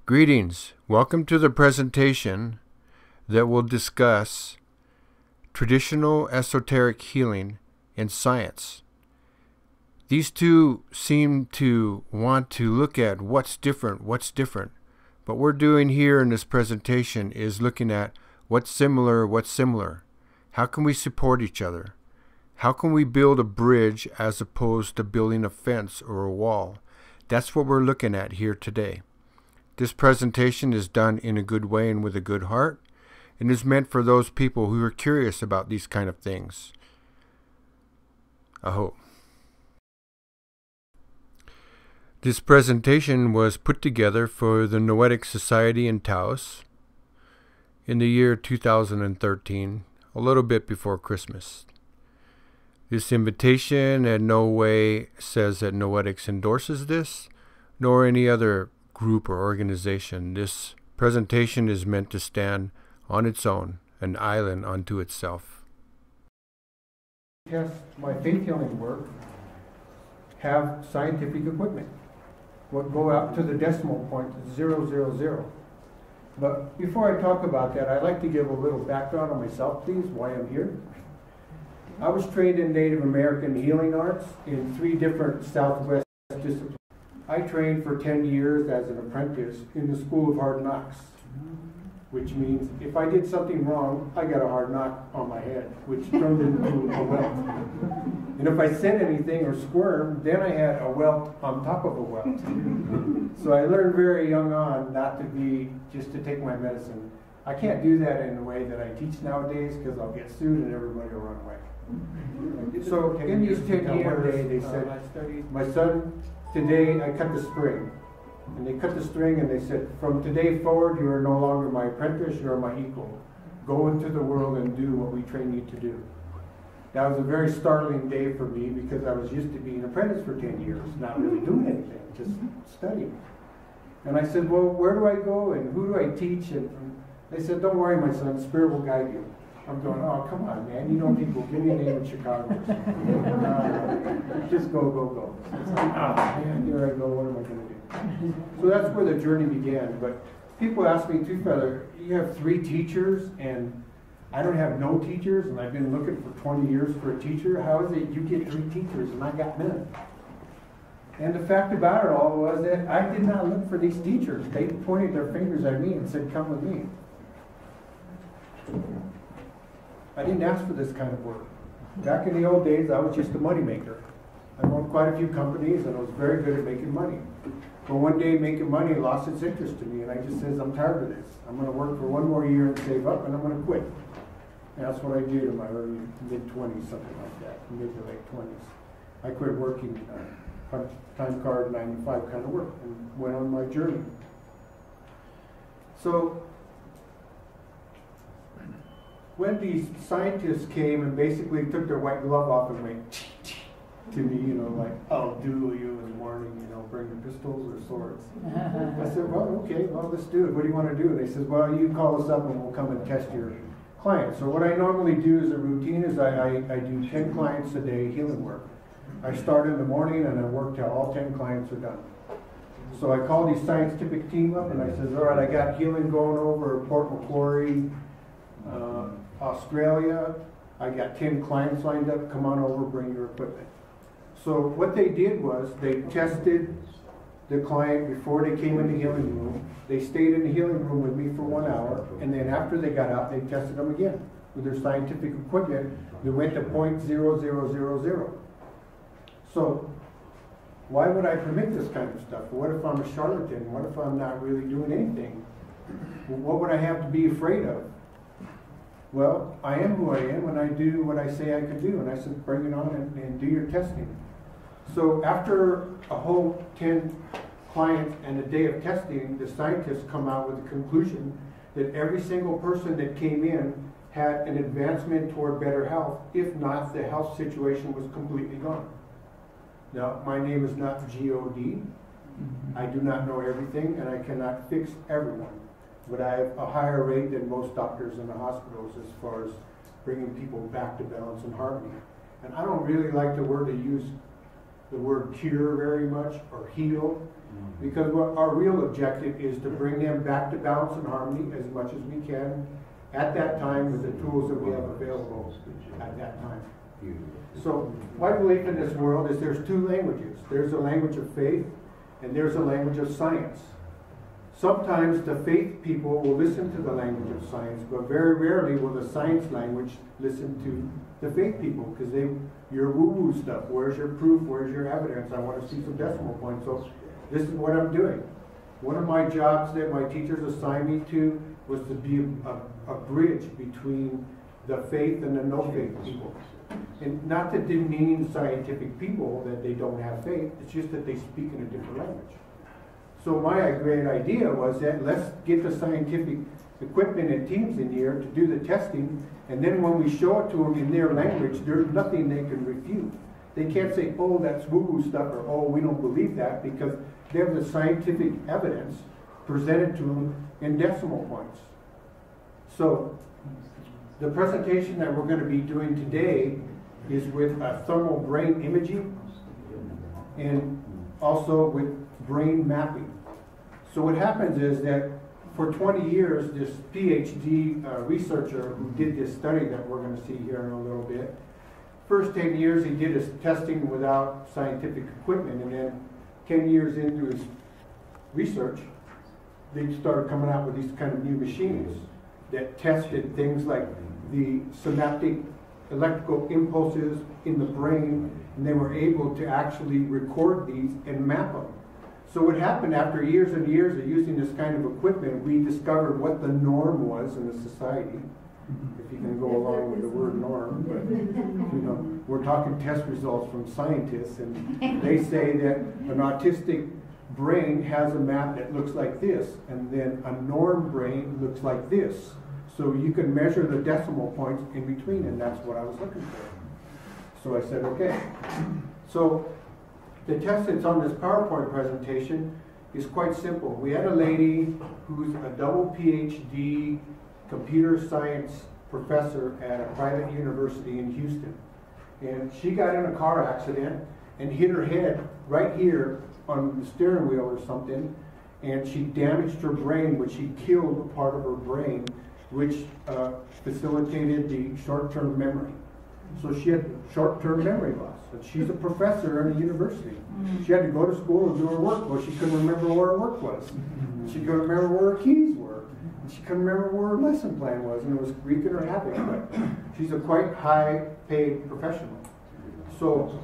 Greetings. Welcome to the presentation that will discuss traditional esoteric healing and science. These two seem to want to look at what's different. But what we're doing here in this presentation is looking at what's similar. How can we support each other? How can we build a bridge as opposed to building a fence or a wall? That's what we're looking at here today. This presentation is done in a good way and with a good heart, and is meant for those people who are curious about these kind of things. I hope. This presentation was put together for the Noetics Society in Taos in the year 2013, a little bit before Christmas. This invitation in no way says that Noetics endorses this, nor any other group or organization. This presentation is meant to stand on its own, an island unto itself. Test my faith healing work, have scientific equipment. What go out to the decimal point, 000. But before I talk about that, I'd like to give a little background on myself, please, why I'm here. I was trained in Native American healing arts in 3 different Southwest disciplines. I trained for 10 years as an apprentice in the School of Hard Knocks, which means if I did something wrong, I got a hard knock on my head, which turned into a welt. And if I said anything or squirmed, then I had a welt on top of a welt. So I learned very young on not to be, just to take my medicine. I can't do that in the way that I teach nowadays because I'll get sued and everybody will run away. So in these 10 years, they said, my son, today I cut the string. And they cut the string and they said, from today forward, you are no longer my apprentice, you are my equal. Go into the world and do what we train you to do. That was a very startling day for me because I was used to being an apprentice for 10 years, not really doing anything, just studying. And I said, well, where do I go and who do I teach? And they said, don't worry, my son, Spirit will guide you. I'm going, oh, come on, man. You know people. Give me a name in Chicago. Just go. Man, here I go. What am I going to do? So that's where the journey began. But people ask me, too, Feather, you have 3 teachers, and I don't have no teachers, and I've been looking for 20 years for a teacher. How is it you get 3 teachers, and I got none? And the fact about it all was that I did not look for these teachers. They pointed their fingers at me and said, come with me. I didn't ask for this kind of work. Back in the old days, I was just a money maker. I owned quite a few companies, and I was very good at making money. But one day, making money lost its interest to me, and I just said, I'm tired of this. I'm going to work for 1 more year and save up, and I'm going to quit. And that's what I did in my early, mid-20s, something like that, mid to late 20s. I quit working time card 9-to-5 kind of work and went on my journey. So, when these scientists came and basically took their white glove off and went to me, you know, like, I'll duel you in the morning, you know, bring your pistols or swords. I said, well, okay, well, let's do it. What do you want to do? And they said, well, you call us up and we'll come and test your clients. So what I normally do as a routine is I do 10 clients a day healing work. I start in the morning and I work till all 10 clients are done. So I call these scientific team up and I said, all right, I got healing going over Port Macquarie, Australia. I got 10 clients lined up. Come on over, bring your equipment. So what they did was they tested the client before they came in the healing room. They stayed in the healing room with me for 1 hour, and then after they got out, they tested them again with their scientific equipment. They went to 0.0000. So why would I permit this kind of stuff? What if I'm a charlatan? What if I'm not really doing anything? What would I have to be afraid of? Well, I am who I am, and I do what I say I can do. And I said, bring it on and do your testing. So after a whole 10 clients and a day of testing, the scientists come out with the conclusion that every single person that came in had an advancement toward better health. If not, the health situation was completely gone. Now, my name is not G-O-D. I do not know everything, and I cannot fix everyone. But I have a higher rate than most doctors in the hospitals as far as bringing people back to balance and harmony. And I don't really like the word they use the word cure very much or heal, because what our real objective is to bring them back to balance and harmony as much as we can at that time with the tools that we have available at that time. So my belief in this world is there's two languages. There's a language of faith and there's a language of science. Sometimes the faith people will listen to the language of science, but very rarely will the science language listen to the faith people, because your woo-woo stuff, where's your proof, where's your evidence, I want to see some decimal points. So this is what I'm doing. One of my jobs that my teachers assigned me to was to be a bridge between the faith and the no faith people. And not to demean scientific people that they don't have faith, it's just that they speak in a different language. So my great idea was that let's get the scientific equipment and teams in here to do the testing, and then when we show it to them in their language, there's nothing they can refute. They can't say, oh, that's woo-woo stuff, or oh, we don't believe that, because they have the scientific evidence presented to them in decimal points. So the presentation that we're going to be doing today is with thermal brain imaging and also with brain mapping. So what happens is that for 20 years, this PhD researcher who did this study that we're going to see here in a little bit, first 10 years he did his testing without scientific equipment, and then 10 years into his research, they started coming out with these kind of new machines that tested things like the synaptic electrical impulses in the brain, and they were able to actually record these and map them. So what happened after years and years of using this kind of equipment, we discovered what the norm was in the society. If you can go along with the word norm, but you know, we're talking test results from scientists, and they say that an autistic brain has a map that looks like this, and then a norm brain looks like this. So you can measure the decimal points in between, and that's what I was looking for. So I said, okay. So the test that's on this PowerPoint presentation is quite simple. We had a lady who's a double PhD computer science professor at a private university in Houston. And she got in a car accident and hit her head right here on the steering wheel or something, and she damaged her brain, which she killed a part of her brain, which facilitated the short-term memory. So she had short-term memory loss. And she's a professor at a university. She had to go to school and do her work. Well, she couldn't remember where her work was. She couldn't remember where her keys were. And she couldn't remember where her lesson plan was, and it was wreaking her havoc. But she's a quite high-paid professional. So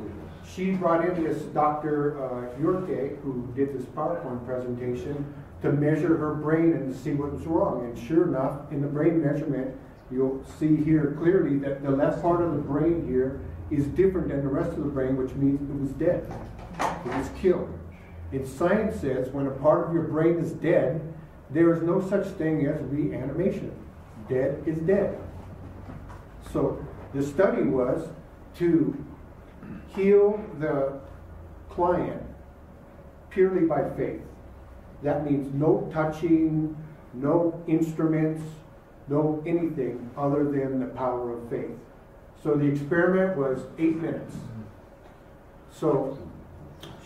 she brought in this Dr. Yorke, who did this PowerPoint presentation, to measure her brain and to see what was wrong. And sure enough, in the brain measurement, you'll see here clearly that the left part of the brain here is different than the rest of the brain, which means it was dead. It was killed. And science says when a part of your brain is dead, there is no such thing as reanimation. Dead is dead. So the study was to heal the client purely by faith. That means no touching, no instruments, no anything other than the power of faith. So the experiment was 8 minutes. So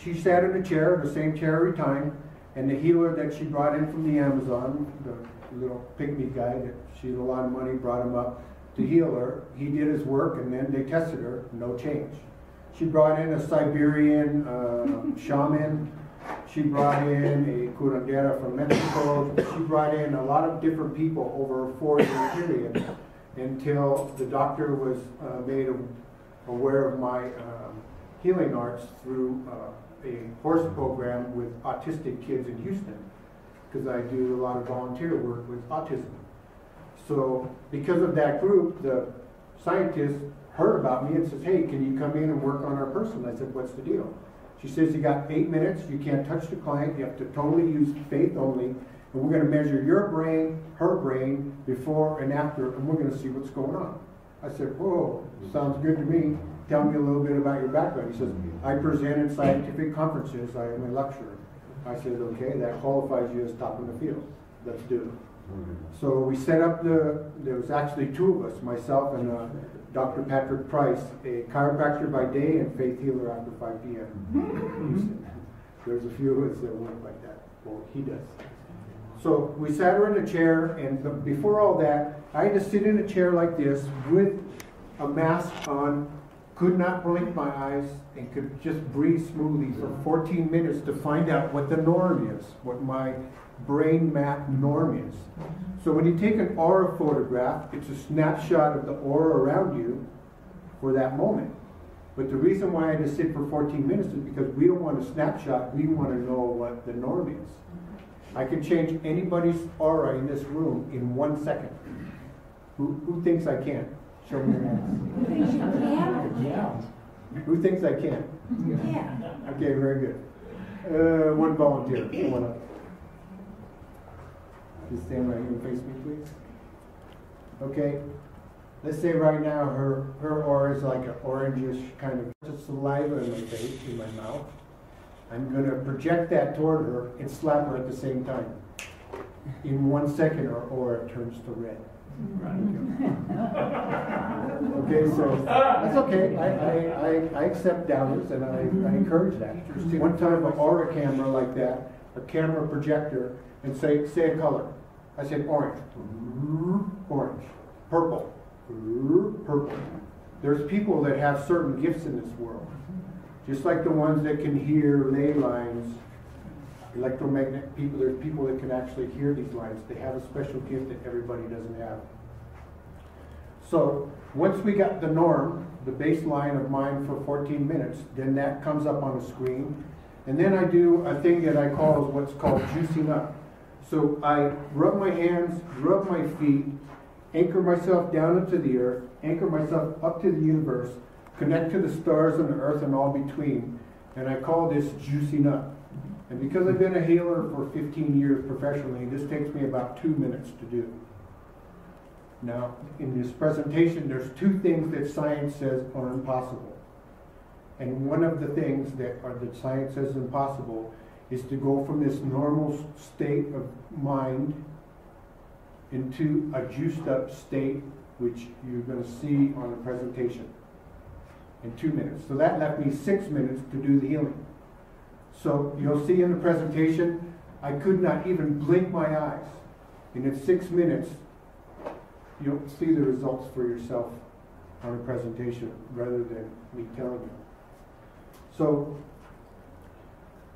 she sat in a chair, the same chair every time, and the healer that she brought in from the Amazon, the little pygmy guy that she had a lot of money, brought him up to heal her. He did his work, and then they tested her, no change. She brought in a Siberian shaman. She brought in a curandera from Mexico. She brought in a lot of different people over a 4-year period until the doctor was made aware of my healing arts through a horse program with autistic kids in Houston, because I do a lot of volunteer work with autism. So because of that group, the scientist heard about me and says, hey, can you come in and work on our person? I said, what's the deal? She says, you got 8 minutes, you can't touch the client, you have to totally use faith only, and we're going to measure your brain, her brain, before and after, and we're going to see what's going on. I said, whoa, sounds good to me. Tell me a little bit about your background. He says, I present in scientific conferences, I am a lecturer. I said, okay, that qualifies you as top in the field. Let's do it. So we set up there was actually 2 of us, myself and Dr. Patrick Price, a chiropractor by day and faith healer after 5 p.m. There's a few of us that work like that. Well, he does. So we sat her in a chair, and before all that, I had to sit in a chair like this with a mask on, could not blink my eyes, and could just breathe smoothly for 14 minutes to find out what the norm is, what my brain map norm is. So when you take an aura photograph, it's a snapshot of the aura around you for that moment. But the reason why I had to sit for 14 minutes is because we don't want a snapshot, we want to know what the norm is. I can change anybody's aura in this room in 1 second. Who thinks I can? Show me your hands. Yeah. Who thinks I can? Yeah. Okay, very good. One volunteer, come on up. Just stand right here and face me, please. Okay, let's say right now her aura is like an orangish kind of just saliva in my face, in my mouth. I'm going to project that toward her and slap her at the same time. In 1 second, her aura turns to red. Okay, so that's okay. I accept doubters and I encourage that. One time, an aura camera like that, a camera projector, and say a color. I said orange, orange, purple, purple. There's people that have certain gifts in this world, just like the ones that can hear ley lines, electromagnetic people. There's people that can actually hear these lines. They have a special gift that everybody doesn't have. So once we got the norm, the baseline of mine for 14 minutes, then that comes up on a screen. And then I do a thing that I call what's called juicing up. So I rub my hands, rub my feet, anchor myself down into the earth, anchor myself up to the universe, connect to the stars and the earth and all between. And I call this juicing up. And because I've been a healer for 15 years professionally, this takes me about 2 minutes to do. Now, in this presentation, there's 2 things that science says are impossible. And one of the things that science says is impossible is to go from this normal state of mind into a juiced up state, which you're going to see on the presentation in 2 minutes. So that left me 6 minutes to do the healing. So you'll see in the presentation, I could not even blink my eyes. And in 6 minutes, you'll see the results for yourself on a presentation rather than me telling you. So,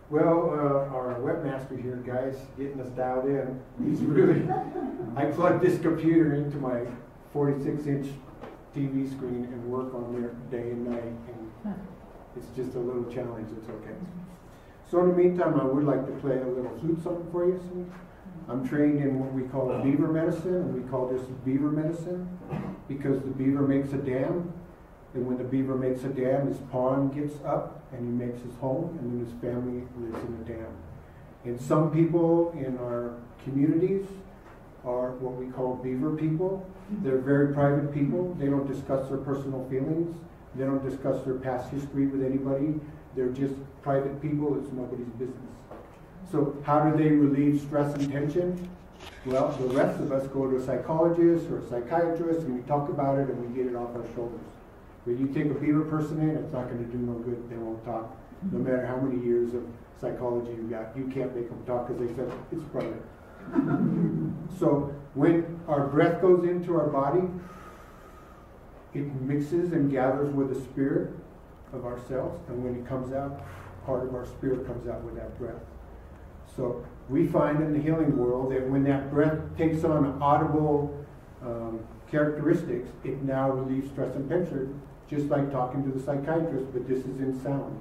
well, our webmaster here, guys, getting us dialed in. He's really, I plugged this computer into my 46-inch TV screen and work on there day and night. And it's just a little challenge, it's okay. So in the meantime, I would like to play a little flute song for you. See? I'm trained in what we call beaver medicine, and we call this beaver medicine because the beaver makes a dam, and when the beaver makes a dam, his pond gets up, and he makes his home, and then his family lives in the dam. And some people in our communities are what we call beaver people. They're very private people. They don't discuss their personal feelings. They don't discuss their past history with anybody. They're just private people. It's nobody's business. So how do they relieve stress and tension? Well, the rest of us go to a psychologist or a psychiatrist and we talk about it and we get it off our shoulders. But you take a beaver person in, it's not going to do no good. They won't talk. No matter how many years of psychology you got, you can't make them talk because they said it's private. So when our breath goes into our body, it mixes and gathers with the spirit of ourselves, and when it comes out, part of our spirit comes out with that breath. So we find in the healing world that when that breath takes on audible characteristics, it now relieves stress and tension, just like talking to the psychiatrist, but this is in sound.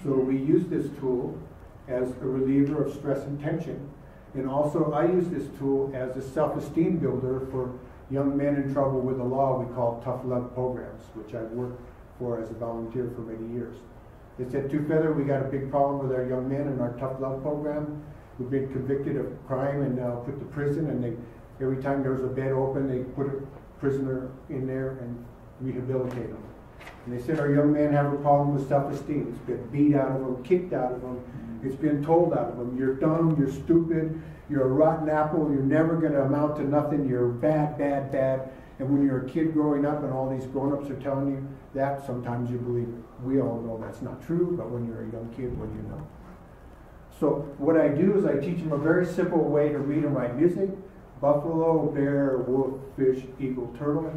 So we use this tool as a reliever of stress and tension. And also I use this tool as a self-esteem builder for young men in trouble with the law we call tough love programs, which I've worked for as a volunteer for many years. They said, Two Feather, we got a big problem with our young men in our tough love program. We've been convicted of crime and now put to prison, and every time there's a bed open, they put a prisoner in there and rehabilitate them. And they said our young men have a problem with self-esteem. It's been beat out of them, kicked out of them. It's been told out of them, you're dumb, you're stupid, you're a rotten apple, you're never going to amount to nothing, you're bad, bad, bad. And when you're a kid growing up and all these grown-ups are telling you that, sometimes you believe it. We all know that's not true, but when you're a young kid, what do you know? So what I do is I teach them a very simple way to read and write music: buffalo, bear, wolf, fish, eagle, turtle.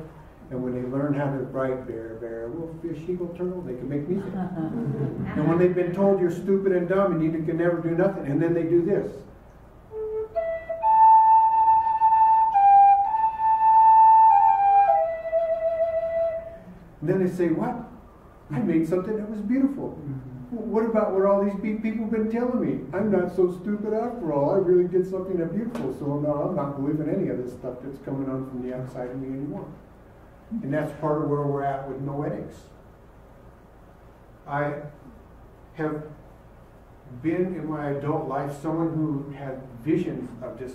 And when they learn how to write bear, bear, wolf, fish, eagle, turtle, they can make music. And when they've been told you're stupid and dumb and you can never do nothing, and then they do this. And then they say, what? I made something that was beautiful. What about what all these people have been telling me? I'm not so stupid after all. I really did something that's beautiful. So now I'm not believing any of this stuff that's coming on from the outside of me anymore. And that's part of where we're at with Noetics. I have been in my adult life someone who had visions of this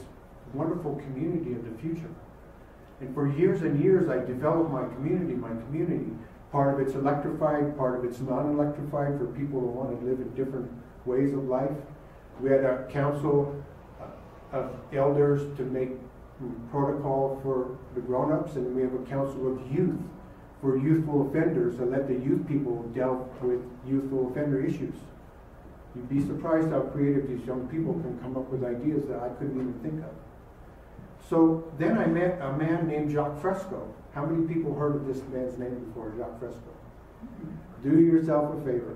wonderful community of the future. And for years and years I developed my community. Part of it's electrified, part of it's non-electrified for people who want to live in different ways of life. We had a council of elders to make protocol for the grown-ups, and we have a council of youth for youthful offenders to let the youth people deal with youthful offender issues. You'd be surprised how creative these young people can come up with ideas that I couldn't even think of. So then I met a man named Jacques Fresco. How many people heard of this man's name before, Jacques Fresco? Do yourself a favor.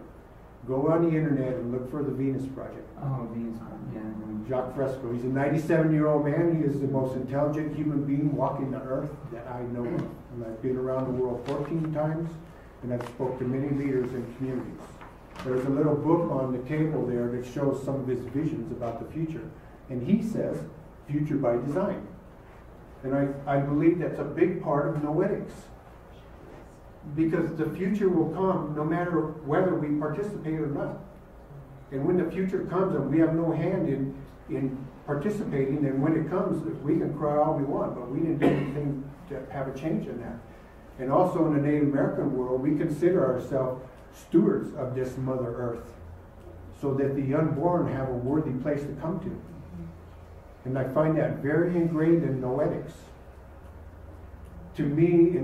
Go on the internet and look for the Venus Project. Oh, Venus Project, yeah. Jacques Fresco. He's a 97-year-old man. He is the most intelligent human being walking the earth that I know of. And I've been around the world 14 times, and I've spoke to many leaders and communities. There's a little book on the table there that shows some of his visions about the future. And he says, future by design. And I believe that's a big part of Noetics. Because the future will come no matter whether we participate or not. And when the future comes and we have no hand in participating, then when it comes, we can cry all we want, but we didn't do anything to have a change in that. And also in the Native American world, we consider ourselves stewards of this Mother Earth, so that the unborn have a worthy place to come to. And I find that very ingrained in Noetics. To me,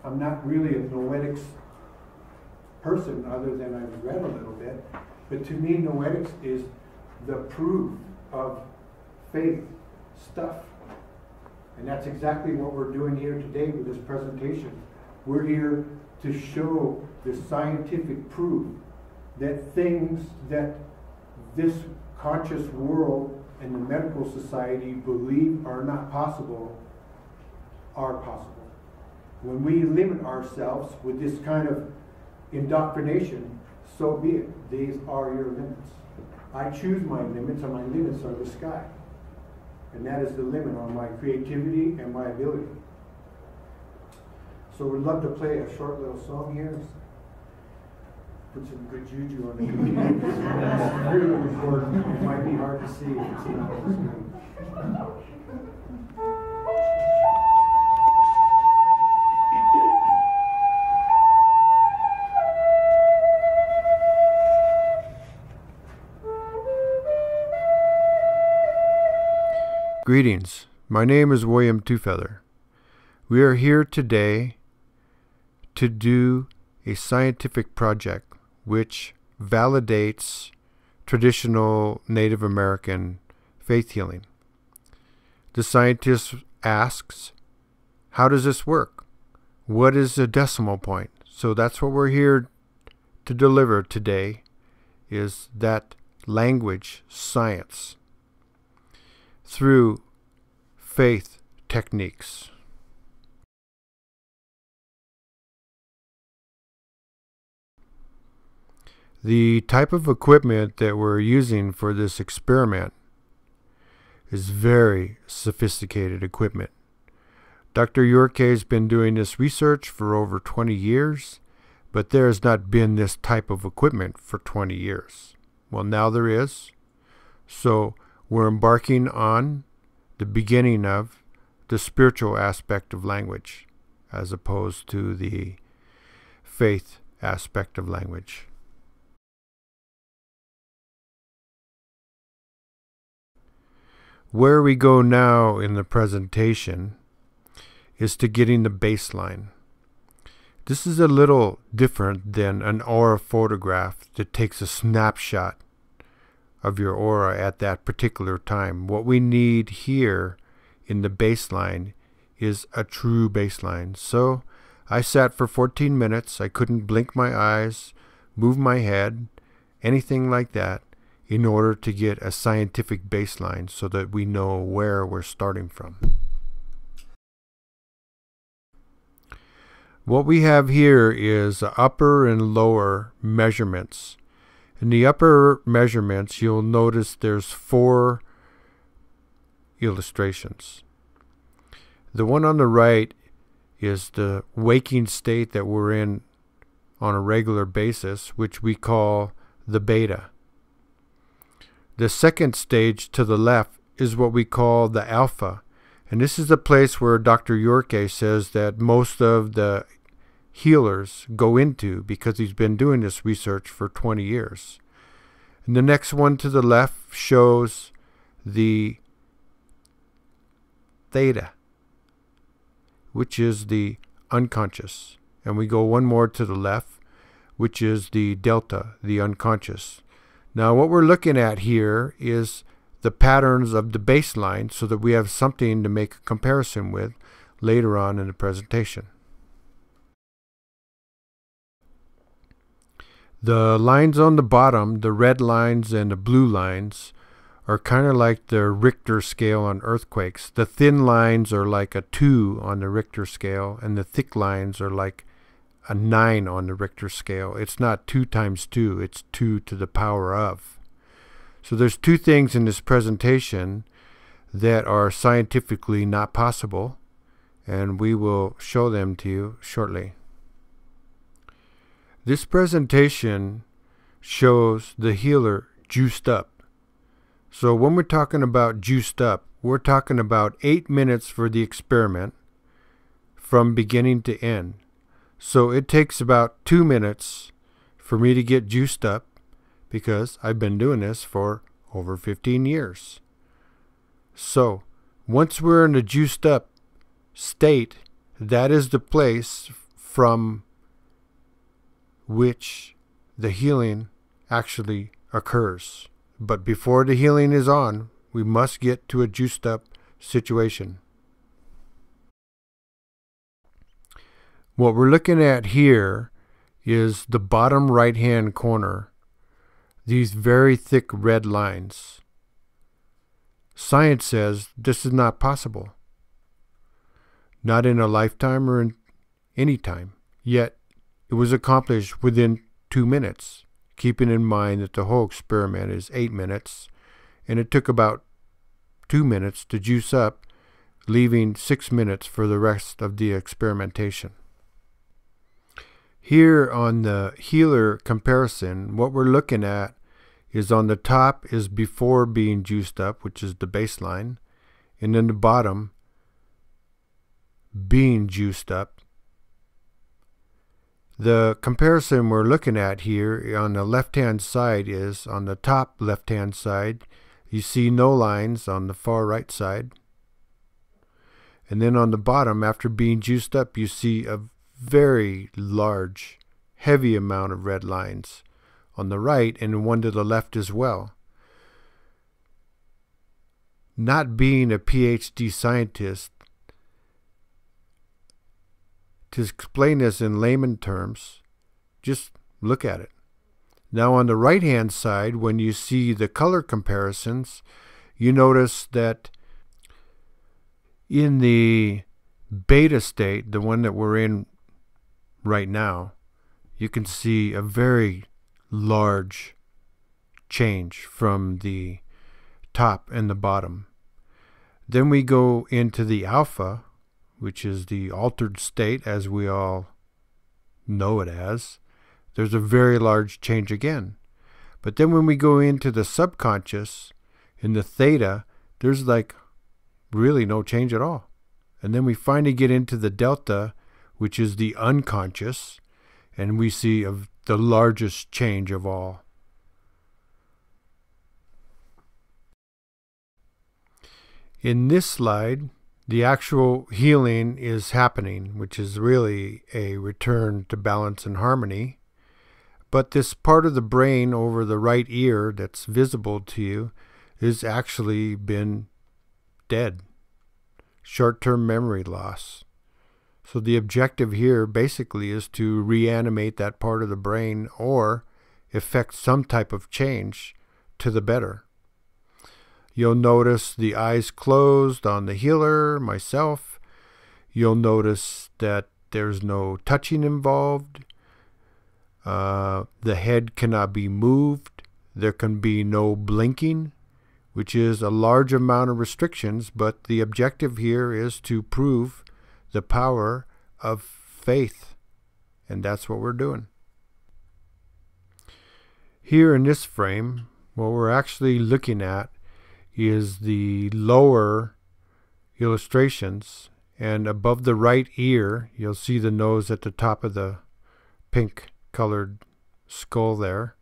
I'm not really a Noetics person other than I've read a little bit, but to me Noetics is the proof of faith stuff. And that's exactly what we're doing here today with this presentation. We're here to show the scientific proof that things that this conscious world and the medical society believe are not possible are possible. When we limit ourselves with this kind of indoctrination, so be it. These are your limits. I choose my limits, and my limits are the sky. And that is the limit on my creativity and my ability. So we'd love to play a short little song here. Put some good juju on the computer. It's really important. It might be hard to see if it's not on the screen. Greetings. My name is William Twofeather. We are here today to do a scientific project which validates traditional Native American faith healing. The scientist asks, how does this work? What is a decimal point? So that's what we're here to deliver today, is that language science through faith techniques. The type of equipment that we're using for this experiment is very sophisticated equipment. Dr. Yorke has been doing this research for over 20 years, but there has not been this type of equipment for 20 years. Well, now there is. So we're embarking on the beginning of the spiritual aspect of language, as opposed to the faith aspect of language. Where we go now in the presentation is to getting the baseline. This is a little different than an aura photograph that takes a snapshot of your aura at that particular time. What we need here in the baseline is a true baseline. So I sat for 14 minutes. I couldn't blink my eyes, move my head, anything like that, in order to get a scientific baseline so that we know where we're starting from. What we have here is upper and lower measurements. In the upper measurements, you'll notice there's 4 illustrations. The one on the right is the waking state that we're in on a regular basis, which we call the beta. The second stage to the left is what we call the alpha. And this is the place where Dr. Yorke says that most of the healers go into, because he's been doing this research for 20 years. And the next one to the left shows the theta, which is the unconscious. And we go one more to the left, which is the delta, the unconscious. Now what we're looking at here is the patterns of the baseline so that we have something to make a comparison with later on in the presentation. The lines on the bottom, the red lines and the blue lines, are kind of like the Richter scale on earthquakes. The thin lines are like a 2 on the Richter scale, and the thick lines are like a 9 on the Richter scale. It's not 2 times 2, it's 2 to the power of. So there's 2 things in this presentation that are scientifically not possible, and we will show them to you shortly. This presentation shows the healer juiced up. So when we're talking about juiced up, we're talking about 8 minutes for the experiment from beginning to end. So it takes about 2 minutes for me to get juiced up, because I've been doing this for over 15 years. So once we're in the juiced up state, that is the place from which the healing actually occurs. But before the healing is on, we must get to a juiced up situation. What we're looking at here is the bottom right hand corner, these very thick red lines. Science says this is not possible. Not in a lifetime or in any time. Yet it was accomplished within 2 minutes, keeping in mind that the whole experiment is 8 minutes, and it took about 2 minutes to juice up, leaving 6 minutes for the rest of the experimentation. Here on the healer comparison, what we're looking at is on the top is before being juiced up, which is the baseline, and then the bottom being juiced up. The comparison we're looking at here on the left-hand side is, on the top left-hand side, you see no lines on the far right side. And then on the bottom, after being juiced up, you see a very large, heavy amount of red lines on the right and one to the left as well. Not being a PhD scientist, to explain this in layman terms, just look at it. Now on the right hand side, when you see the color comparisons, you notice that in the beta state, the one that we're in right now, you can see a very large change from the top and the bottom. Then we go into the alpha, which is the altered state as we all know it as. There's a very large change again. But then when we go into the subconscious, in the theta, there's like really no change at all. And then we finally get into the delta, which is the unconscious, and we see the largest change of all. In this slide, the actual healing is happening, which is really a return to balance and harmony. But this part of the brain over the right ear that's visible to you has actually been dead. Short-term memory loss. So the objective here basically is to reanimate that part of the brain or effect some type of change to the better. You'll notice the eyes closed on the healer, myself. You'll notice that there's no touching involved. The head cannot be moved. There can be no blinking, which is a large amount of restrictions, but the objective here is to prove the power of faith, and that's what we're doing. Here in this frame, what we're actually looking at is the lower illustrations, and above the right ear, you'll see the nose at the top of the pink colored skull there,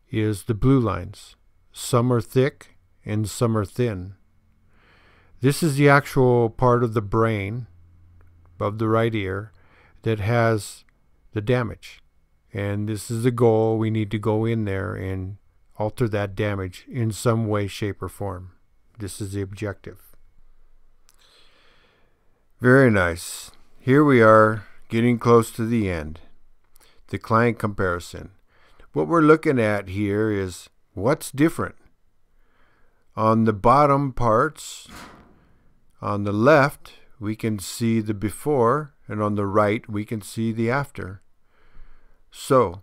is the blue lines. Some are thick and some are thin. This is the actual part of the brain above the right ear that has the damage. And this is the goal. We need to go in there and alter that damage in some way, shape, or form. This is the objective. Very nice. Here we are getting close to the end. The client comparison. What we're looking at here is what's different. On the bottom parts, on the left, we can see the before, and on the right, we can see the after. So,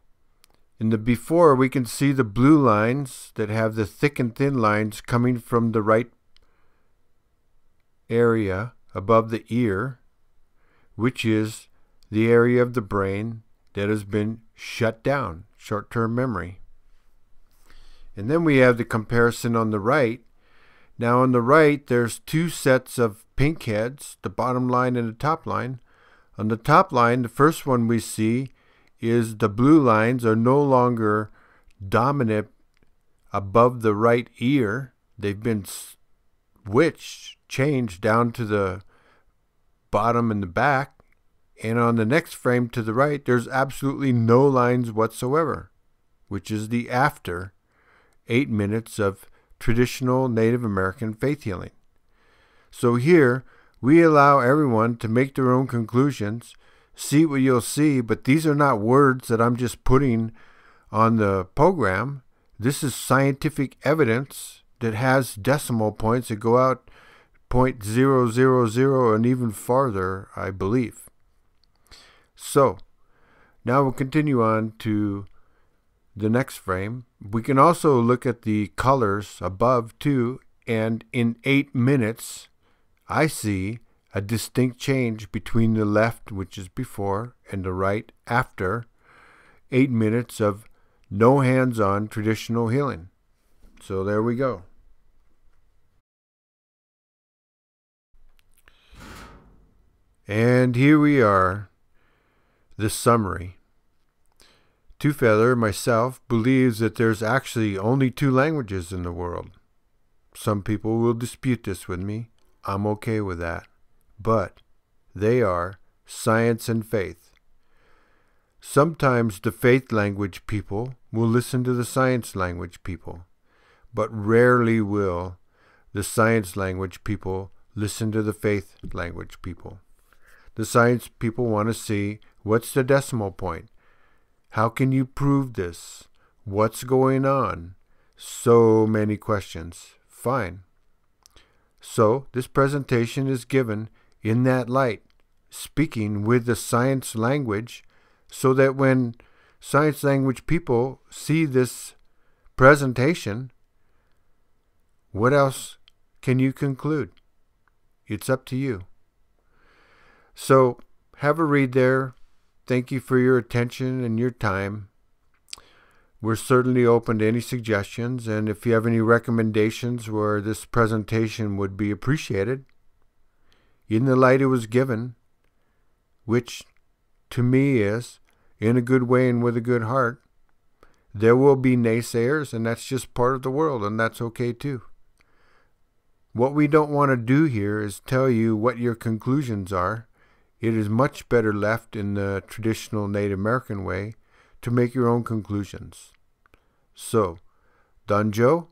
in the before, we can see the blue lines that have the thick and thin lines coming from the right area above the ear, which is the area of the brain that has been shut down, short-term memory. And then we have the comparison on the right. Now on the right, there's two sets of pink heads, the bottom line and the top line. On the top line, the first one we see is the blue lines are no longer dominant above the right ear. They've been switched, changed down to the bottom and the back. And on the next frame to the right, there's absolutely no lines whatsoever, which is the after 8 minutes of traditional Native American faith healing. So here, we allow everyone to make their own conclusions, see what you'll see, but these are not words that I'm just putting on the program. This is scientific evidence that has decimal points that go out 0.000 and even farther, I believe. So, now we'll continue on to the next frame. We can also look at the colors above too, and in 8 minutes, I see a distinct change between the left, which is before, and the right after 8 minutes of no hands-on traditional healing. So there we go. And here we are, the summary. Two Feather, myself, believes that there's actually only 2 languages in the world. Some people will dispute this with me. I'm okay with that. But they are science and faith. Sometimes the faith language people will listen to the science language people, but rarely will the science language people listen to the faith language people. The science people want to see, what's the decimal point? How can you prove this? What's going on? So many questions. Fine. So this presentation is given in that light, speaking with the science language, so that when science language people see this presentation, what else can you conclude? It's up to you. So have a read there. Thank you for your attention and your time. We're certainly open to any suggestions, and if you have any recommendations where this presentation would be appreciated, in the light it was given, which to me is, in a good way and with a good heart, there will be naysayers, and that's just part of the world, and that's okay too. What we don't want to do here is tell you what your conclusions are. It is much better left in the traditional Native American way to make your own conclusions. So, Done, Joe?